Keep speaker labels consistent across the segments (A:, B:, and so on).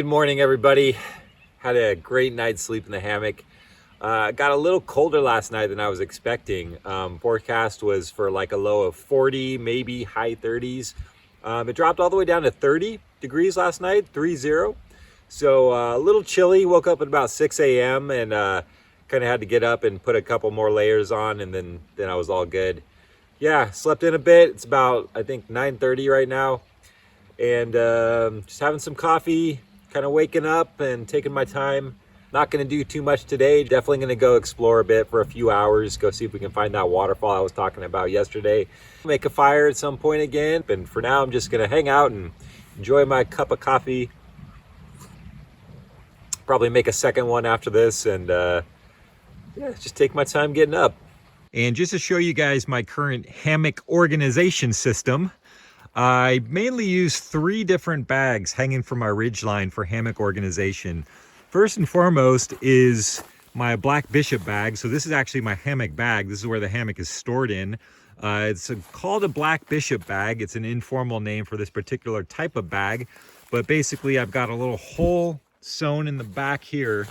A: morning, everybody. Had a great night's sleep in the hammock. Got a little colder last night than I was expecting. Forecast was for like a low of 40, maybe high 30s. It dropped all the way down to 30 degrees last night, 30. So a little chilly. Woke up at about 6 a.m. and kind of had to get up and put a couple more layers on, and then I was all good. Yeah, slept in a bit. It's about, I think, 9:30 right now. And just having some coffee, kind of waking up and taking my time. Not going to do too much today. Definitely going to go explore a bit for a few hours, go see if we can find that waterfall I was talking about yesterday. Make a fire at some point again. And for now, I'm just going to hang out and enjoy my cup of coffee. Probably make a second one after this, and yeah, just take my time getting up. And just to show you guys my current hammock organization system, I mainly use 3 different bags hanging from my ridgeline for hammock organization. First and foremost is my Black Bishop bag. So this is actually my hammock bag. This is where the hammock is stored in. It's called a Black Bishop bag. It's an informal name for this particular type of bag. But basically I've got a little hole sewn in the back here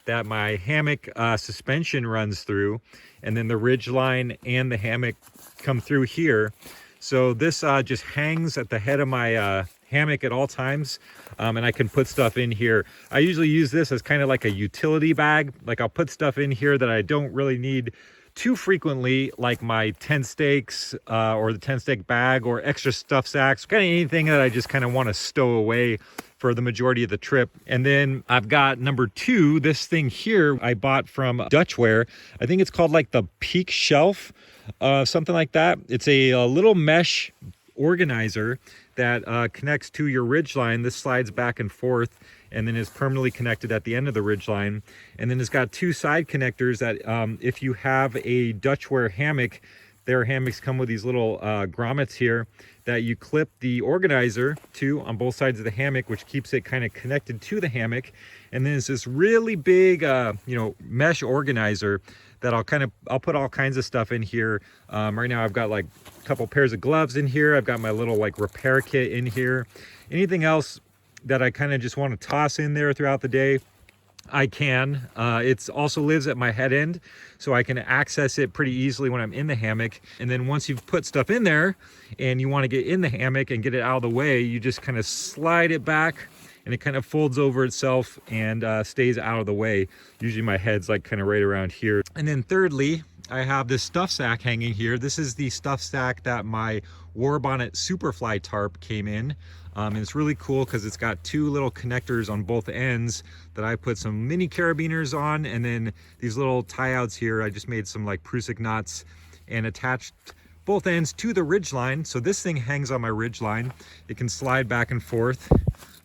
A: that my hammock suspension runs through. And then the ridgeline and the hammock come through here. So this just hangs at the head of my hammock at all times, and I can put stuff in here. I usually use this as kind of like a utility bag. Like I'll put stuff in here that I don't really need too frequently, like my tent stakes or the tent stake bag or extra stuff sacks, kind of anything that I just kind of want to stow away for the majority of the trip. And then I've got number 2, this thing here I bought from Dutchware. I think it's called like the Peak Shelf, something like that. It's a little mesh organizer that connects to your ridgeline. This slides back and forth and then is permanently connected at the end of the ridgeline. And then it's got 2 side connectors that if you have a Dutchware hammock, their hammocks come with these little grommets here that you clip the organizer to on both sides of the hammock, which keeps it kind of connected to the hammock. And then it's this really big, mesh organizer that I'll put all kinds of stuff in here. Right now I've got like a couple pairs of gloves in here. I've got my little like repair kit in here. Anything else that I kind of just want to toss in there throughout the day, I can. It also lives at my head end, so I can access it pretty easily when I'm in the hammock. And then once you've put stuff in there and you want to get in the hammock and get it out of the way, you just kind of slide it back and it kind of folds over itself and stays out of the way. Usually my head's like kind of right around here. And then thirdly, I have this stuff sack hanging here. This is the stuff sack that my War Bonnet Superfly tarp came in. And it's really cool because it's got 2 little connectors on both ends that I put some mini carabiners on, and then these little tie outs here. I just made some like Prusik knots and attached both ends to the ridgeline. So this thing hangs on my ridgeline. It can slide back and forth.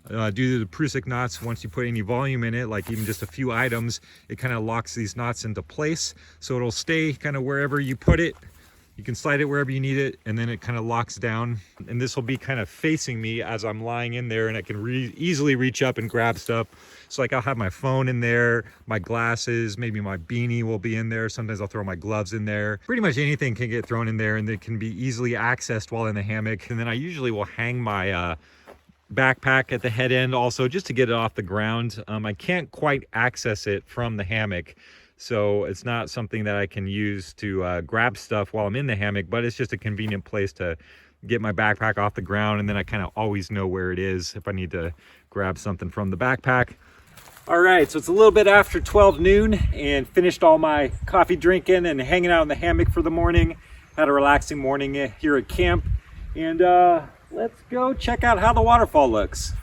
A: Due to the Prusik knots, once you put any volume in it, like even just a few items, it kind of locks these knots into place. So it'll stay kind of wherever you put it. You can slide it wherever you need it, and then it kind of locks down. And this will be kind of facing me as I'm lying in there, and I can easily reach up and grab stuff. So like I'll have my phone in there, my glasses, maybe my beanie will be in there. Sometimes I'll throw my gloves in there. Pretty much anything can get thrown in there, and it can be easily accessed while in the hammock. And then I usually will hang my backpack at the head end also, just to get it off the ground. I can't quite access it from the hammock, so it's not something that I can use to grab stuff while I'm in the hammock, but it's just a convenient place to get my backpack off the ground, and then I kind of always know where it is if I need to grab something from the backpack. All right, so it's a little bit after 12 noon and finished all my coffee drinking and hanging out in the hammock for the morning. Had a relaxing morning here at camp, and let's go check out how the waterfall looks.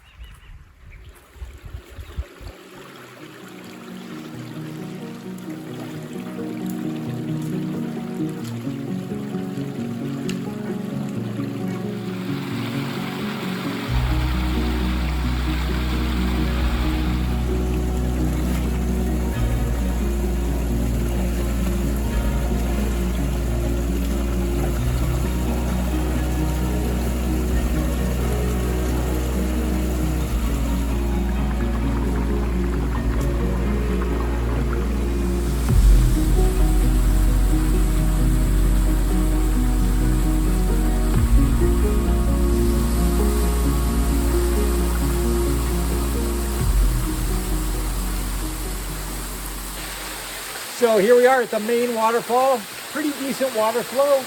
A: So here we are at the main waterfall. Pretty decent water flow,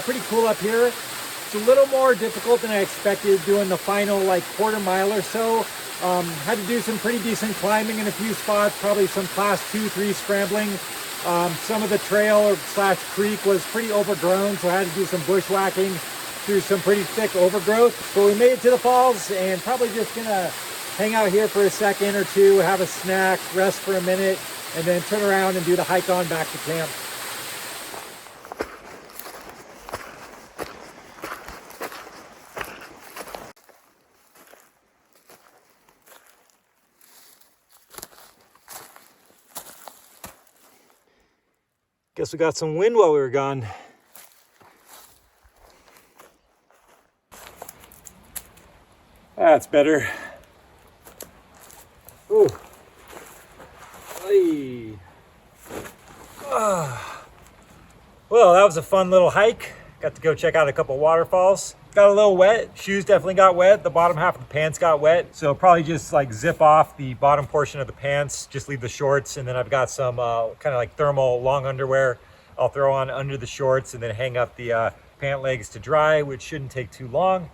A: pretty cool up here. It's a little more difficult than I expected doing the final like quarter mile or so. Had to do some pretty decent climbing in a few spots, probably some class 2-3 scrambling. Some of the trail slash creek was pretty overgrown, so I had to do some bushwhacking through some pretty thick overgrowth. But we made it to the falls and probably just gonna hang out here for a second or two, have a snack, rest for a minute, and then turn around and do the hike on back to camp. Guess we got some wind while we were gone. That's better. Ooh. Hey. Well, that was a fun little hike. Got to go check out a couple waterfalls. Got a little wet. Shoes definitely got wet. The bottom half of the pants got wet. So probably just like zip off the bottom portion of the pants, just leave the shorts. And then I've got some kind of like thermal long underwear I'll throw on under the shorts and then hang up the pant legs to dry, which shouldn't take too long.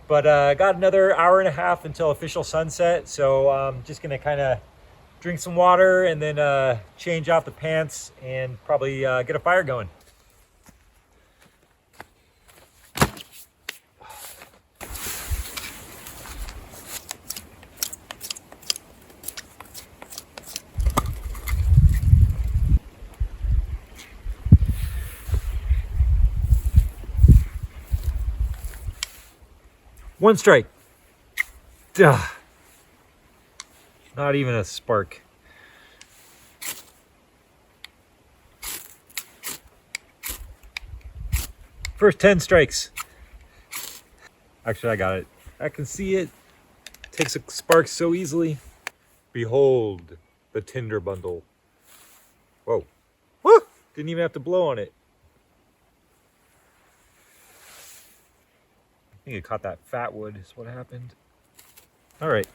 A: But got another hour and a half until official sunset. So I'm just gonna kind of drink some water and then change out the pants and probably get a fire going. One strike. Duh. Not even a spark. First 10 strikes. Actually, I got it. I can see it. Takes a spark so easily. Behold the tinder bundle. Whoa. Woo! Didn't even have to blow on it. I think it caught that fat wood is what happened. All right.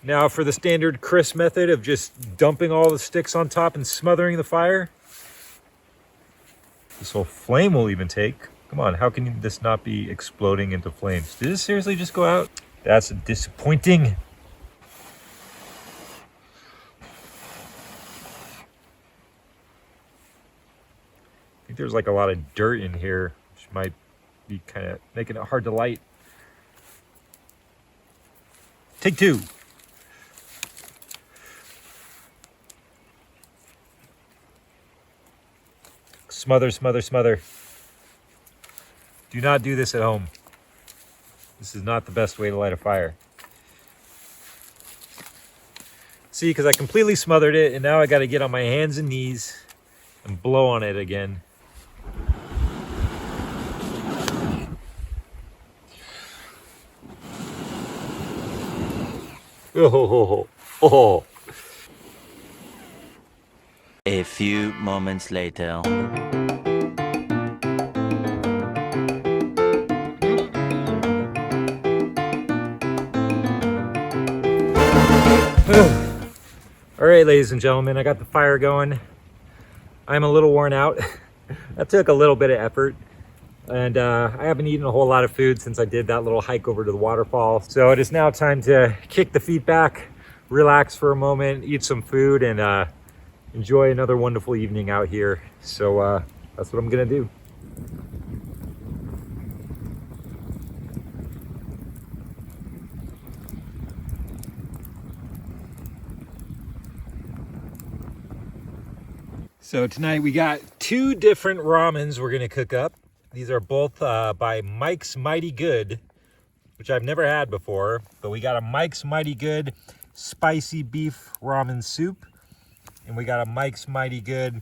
A: Now for the standard Chris method of just dumping all the sticks on top and smothering the fire. This whole flame will even take. Come on, how can this not be exploding into flames? Did this seriously just go out? That's disappointing. I think there's like a lot of dirt in here, which might be kind of making it hard to light. Take two. Smother, smother, smother. Do not do this at home. This is not the best way to light a fire. See, because I completely smothered it, and now I got to get on my hands and knees and blow on it again. Oh, oh.
B: A few moments later.
A: All right, ladies and gentlemen, I got the fire going. I'm a little worn out. That took a little bit of effort. And I haven't eaten a whole lot of food since I did that little hike over to the waterfall. So it is now time to kick the feet back, relax for a moment, eat some food, and enjoy another wonderful evening out here. So that's what I'm gonna do. So tonight we got two different ramens we're gonna cook up. These are both by Mike's Mighty Good, which I've never had before, but we got a Mike's Mighty Good spicy beef ramen soup, and we got a Mike's Mighty Good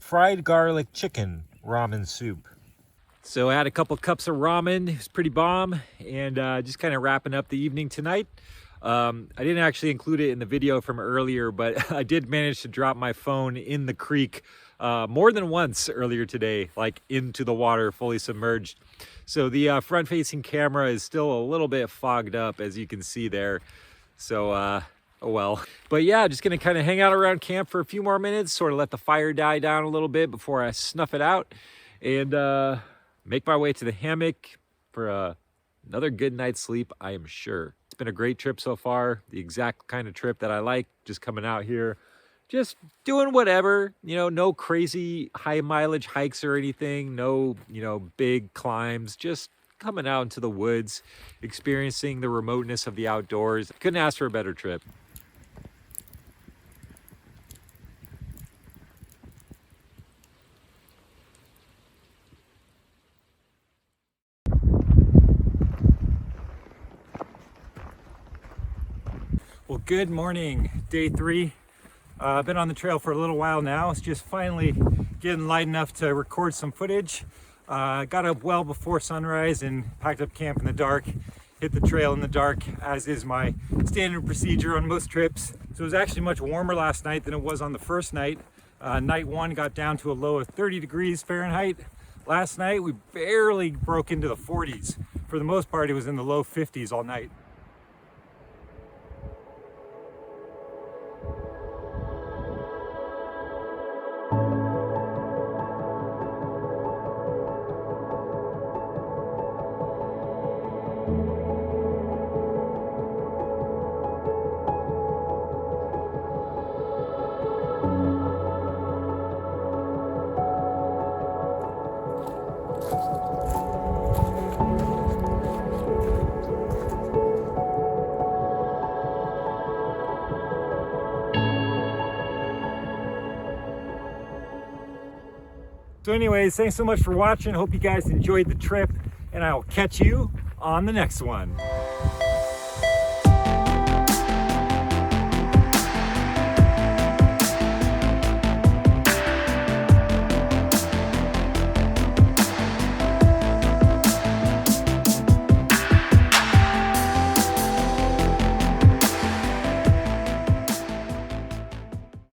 A: fried garlic chicken ramen soup. So I had a couple cups of ramen. It was pretty bomb, and just kind of wrapping up the evening tonight. I didn't actually include it in the video from earlier, but I did manage to drop my phone in the creek more than once earlier today, like into the water, fully submerged. So the front-facing camera is still a little bit fogged up, as you can see there. So Oh well. But yeah, just gonna kind of hang out around camp for a few more minutes, sort of let the fire die down a little bit before I snuff it out, and make my way to the hammock for another good night's sleep, I am sure. It's been a great trip so far, the exact kind of trip that I like, just coming out here, just doing whatever, you know, no crazy high mileage hikes or anything, no, you know, big climbs, just coming out into the woods, experiencing the remoteness of the outdoors. Couldn't ask for a better trip. Well, good morning, day 3. I've been on the trail for a little while now. It's just finally getting light enough to record some footage. Got up well before sunrise and packed up camp in the dark, hit the trail in the dark, as is my standard procedure on most trips. So it was actually much warmer last night than it was on the first night. Night 1 got down to a low of 30 degrees Fahrenheit. Last night we barely broke into the 40s. For the most part, it was in the low 50s all night. So anyways, thanks so much for watching. Hope you guys enjoyed the trip, and I will catch you on the next one.